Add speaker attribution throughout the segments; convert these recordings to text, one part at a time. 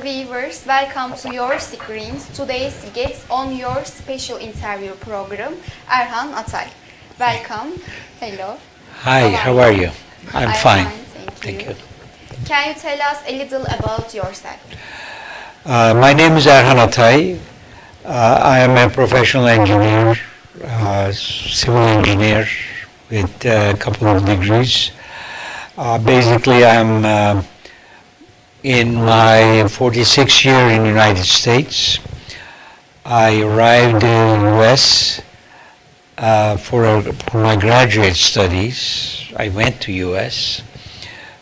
Speaker 1: dear viewers, welcome to your screens. Today's guest on your special interview program, Erhan Atay. Welcome. Hello.
Speaker 2: Hi, how are you? I'm fine.
Speaker 1: Thank you. Can you tell us a little about yourself?
Speaker 2: My name is Erhan Atay. I am a professional engineer, civil engineer with a couple of degrees. Basically, I'm in my 46th year in the United States. I arrived in the US for my graduate studies. I went to US,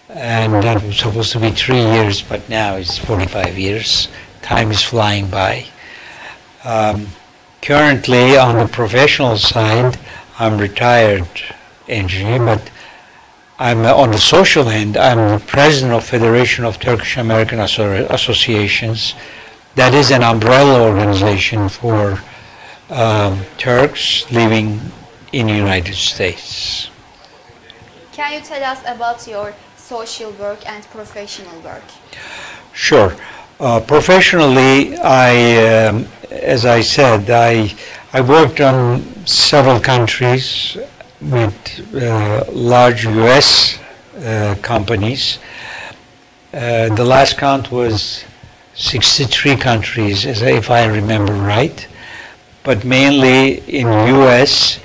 Speaker 2: and that was supposed to be 3 years, but now it's 45 years. Time is flying by. Currently, on the professional side, I'm retired engineer, but I'm on the social end. I'm the president of Federation of Turkish American Associations. That is an umbrella organization for Turks living in the United States.
Speaker 1: Can you tell us about your social work and professional work?
Speaker 2: Sure. Professionally, as I said, I worked on several countries with large US companies. The last count was 63 countries, if I remember right, but mainly in US,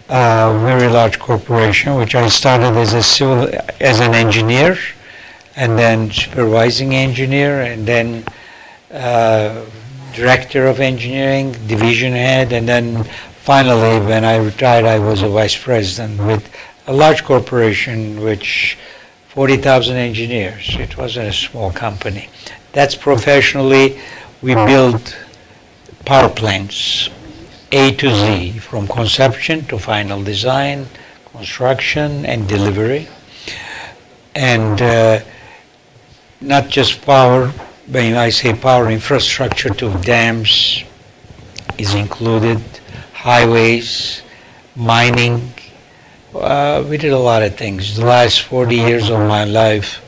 Speaker 2: very large corporation, which I started as an engineer, and then supervising engineer, and then director of engineering, division head, and then finally, when I retired, I was a vice president with a large corporation, which 40,000 engineers. It wasn't a small company. That's professionally. We build power plants, A to Z, from conception to final design, construction, and delivery. And not just power. When I say power, infrastructure to dams is included, highways, mining. We did a lot of things. The last 40 years of my life,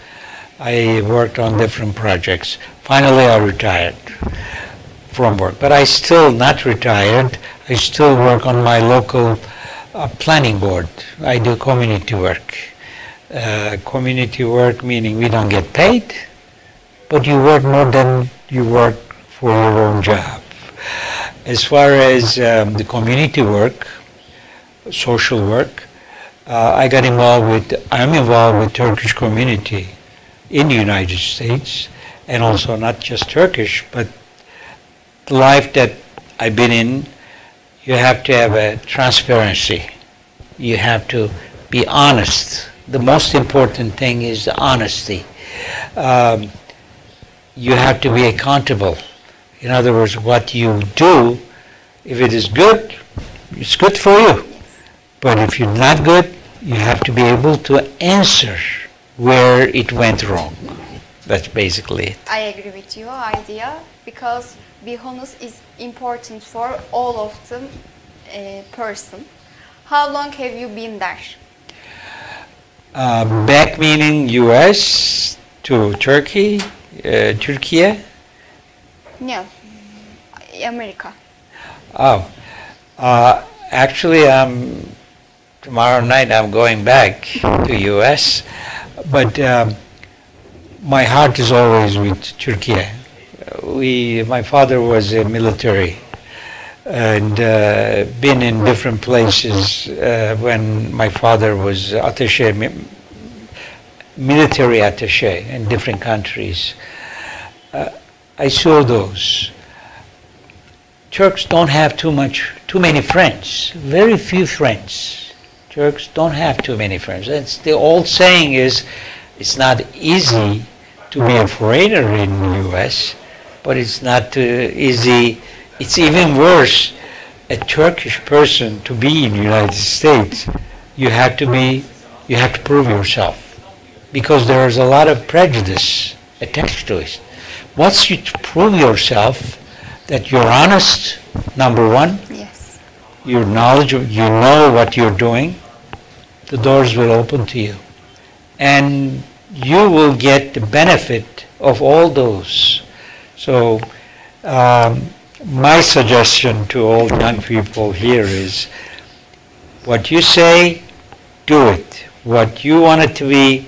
Speaker 2: I worked on different projects. Finally, I retired from work, but I still not retired. I still work on my local planning board. I do community work. Community work meaning we don't get paid, but you work more than you work for your own job. As far as the community work, social work, I'm involved with Turkish community in the United States, and also not just Turkish, but the life that I've been in, you have to have a transparency. You have to be honest. The most important thing is the honesty. You have to be accountable. In other words, what you do, if it is good, it's good for you. But if you're not good, you have to be able to answer where it went wrong. That's basically it.
Speaker 1: I agree with your idea, because be honest is important for all of the person. How long have you been there?
Speaker 2: Back meaning US to Turkey, Turkey?
Speaker 1: No, America.
Speaker 2: Oh, actually, tomorrow night I'm going back to US, but my heart is always with Turkey. My father was a military, and been in different places when my father was attaché, military attaché in different countries. I saw those. Turks don't have too many friends. Very few friends. Turks don't have too many friends. That's the old saying is, it's not easy to be a foreigner in the U.S., but it's not easy. It's even worse, a Turkish person to be in the United States. You have to prove yourself, because there is a lot of prejudice attached to it. Once you prove yourself that you're honest, number one,
Speaker 1: yes,
Speaker 2: you're knowledgeable, you know what you're doing, the doors will open to you. And you will get the benefit of all those So my suggestion to all young people here is, what you say, do it. What you want it to be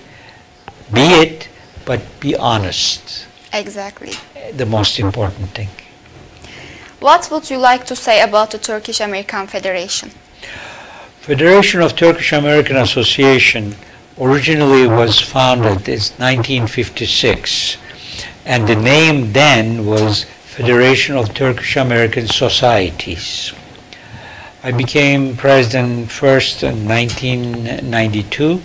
Speaker 2: it, but be honest.
Speaker 1: Exactly.
Speaker 2: The most important thing.
Speaker 1: What would you like to say about the Turkish American Federation?
Speaker 2: Federation of Turkish American Association originally was founded in 1956, and the name then was Federation of Turkish American Societies. I became president first in 1992.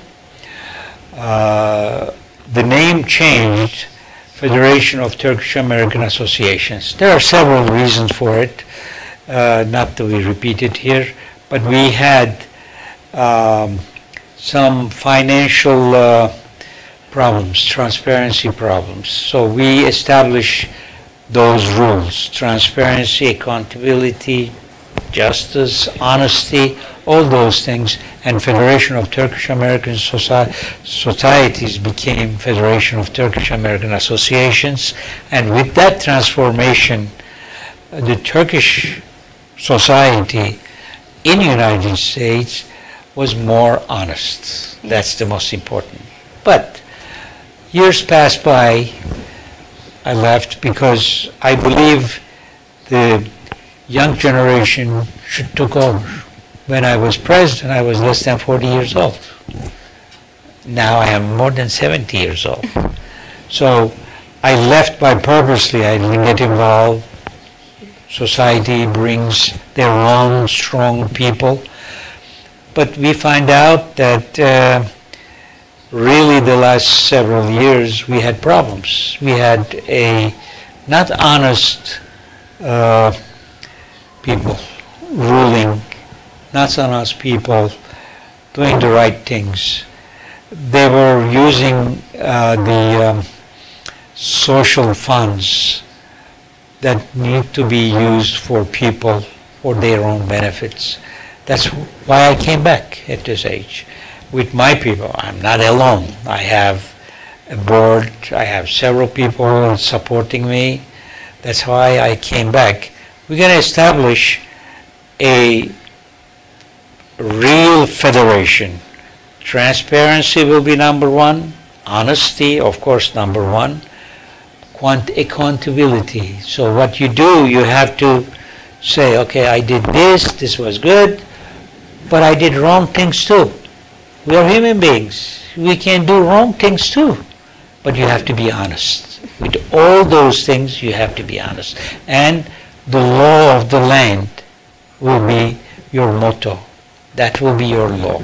Speaker 2: The name changed, Federation of Turkish American Associations. There are several reasons for it, not to be repeated here, but we had some financial problems, transparency problems. So we established those rules: transparency, accountability, justice, honesty, all those things, and Federation of Turkish American Societies became Federation of Turkish American Associations, and with that transformation, the Turkish society in the United States was more honest. That's the most important. But years passed by, I left because I believe the young generation should take over. When I was president, I was less than 40 years old. Now I am more than 70 years old. So I left by purposely. I didn't get involved. Society brings their own strong people. But we find out that really the last several years we had problems. We had a not honest people ruling, not honest people doing the right things. They were using the social funds that need to be used for people for their own benefits. That's why I came back at this age with my people. I'm not alone. I have a board. I have several people supporting me. That's why I came back. We're going to establish a real federation. Transparency will be number one. Honesty, of course, number one. Accountability. So what you do, you have to say, okay, I did this was good, but I did wrong things too. We are human beings. We can do wrong things too. But you have to be honest. With all those things, you have to be honest. And the law of the land will be your motto. That will be your law.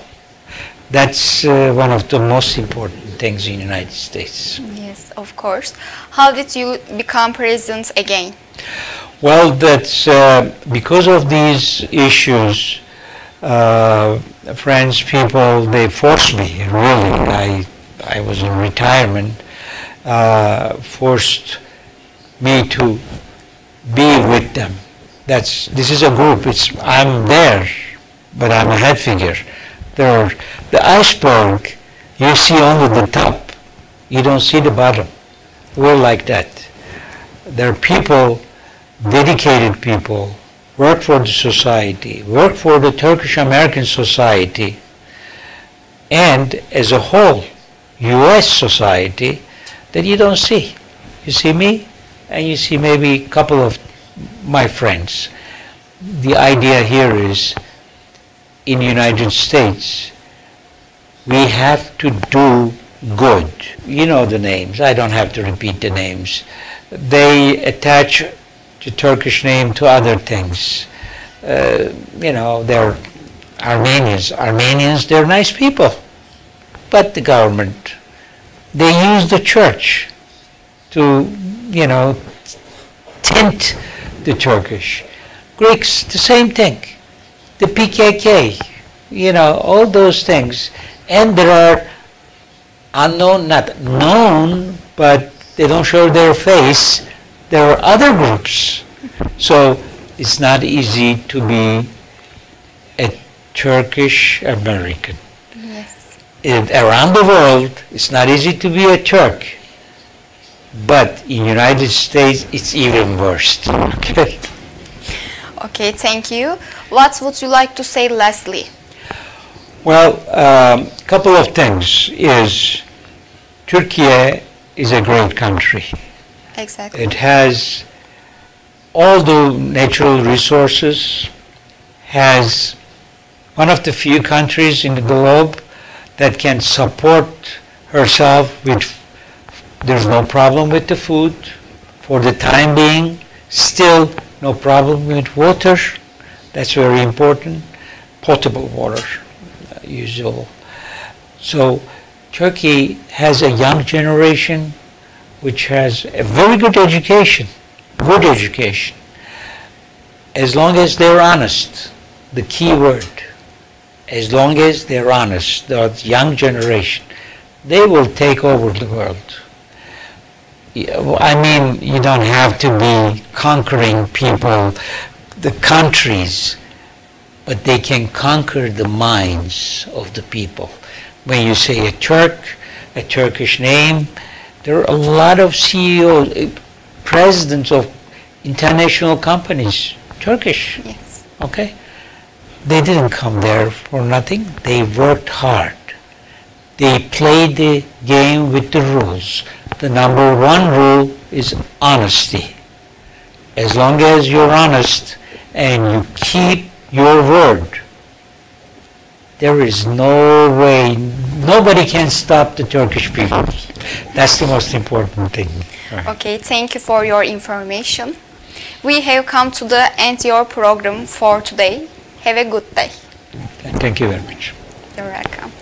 Speaker 2: That's one of the most important things in the United States.
Speaker 1: Yes, of course. How did you become president again?
Speaker 2: Well, that's because of these issues, friends, people, they forced me, really. I was in retirement, forced me to be with them. This is a group. I'm there, but I'm a head figure. The iceberg, you see only the top. You don't see the bottom. We're like that. There are people, dedicated people, work for the society, work for the Turkish American society, and as a whole, U.S. society, that you don't see. You see me, and you see maybe a couple of my friends. The idea here is, in the United States, we have to do good. You know the names. I don't have to repeat the names. They attach the Turkish name to other things. They're Armenians. Armenians, they're nice people. But the government, they use the church to, tint the Turkish. Greeks, the same thing. The PKK, all those things. And there are unknown, not known, but they don't show their face. There are other groups. So it's not easy to be a Turkish American.
Speaker 1: Yes.
Speaker 2: Around the world, it's not easy to be a Turk. But in United States, it's even worse. Okay.
Speaker 1: Okay, thank you. What would you like to say lastly?
Speaker 2: Well, couple of things is Turkey is a great country.
Speaker 1: Exactly.
Speaker 2: It has all the natural resources, has one of the few countries in the globe that can support herself with, there's no problem with the food for the time being, still no problem with water, that's very important, potable water, usual. So Turkey has a young generation which has a very good education, as long as they're honest, the key word, as long as they're honest, the young generation, they will take over the world. I mean, you don't have to be conquering people, the countries, but they can conquer the minds of the people. When you say a Turk, a Turkish name, there are a lot of CEOs, presidents of international companies, Turkish.
Speaker 1: Yes.
Speaker 2: Okay? They didn't come there for nothing. They worked hard. They played the game with the rules. The number one rule is honesty. As long as you're honest and you keep your word, there is no way, nobody can stop the Turkish people. That's the most important thing. Right.
Speaker 1: Okay, thank you for your information. We have come to the end of your program for today. Have a good day.
Speaker 2: Thank you very much.
Speaker 1: You're welcome.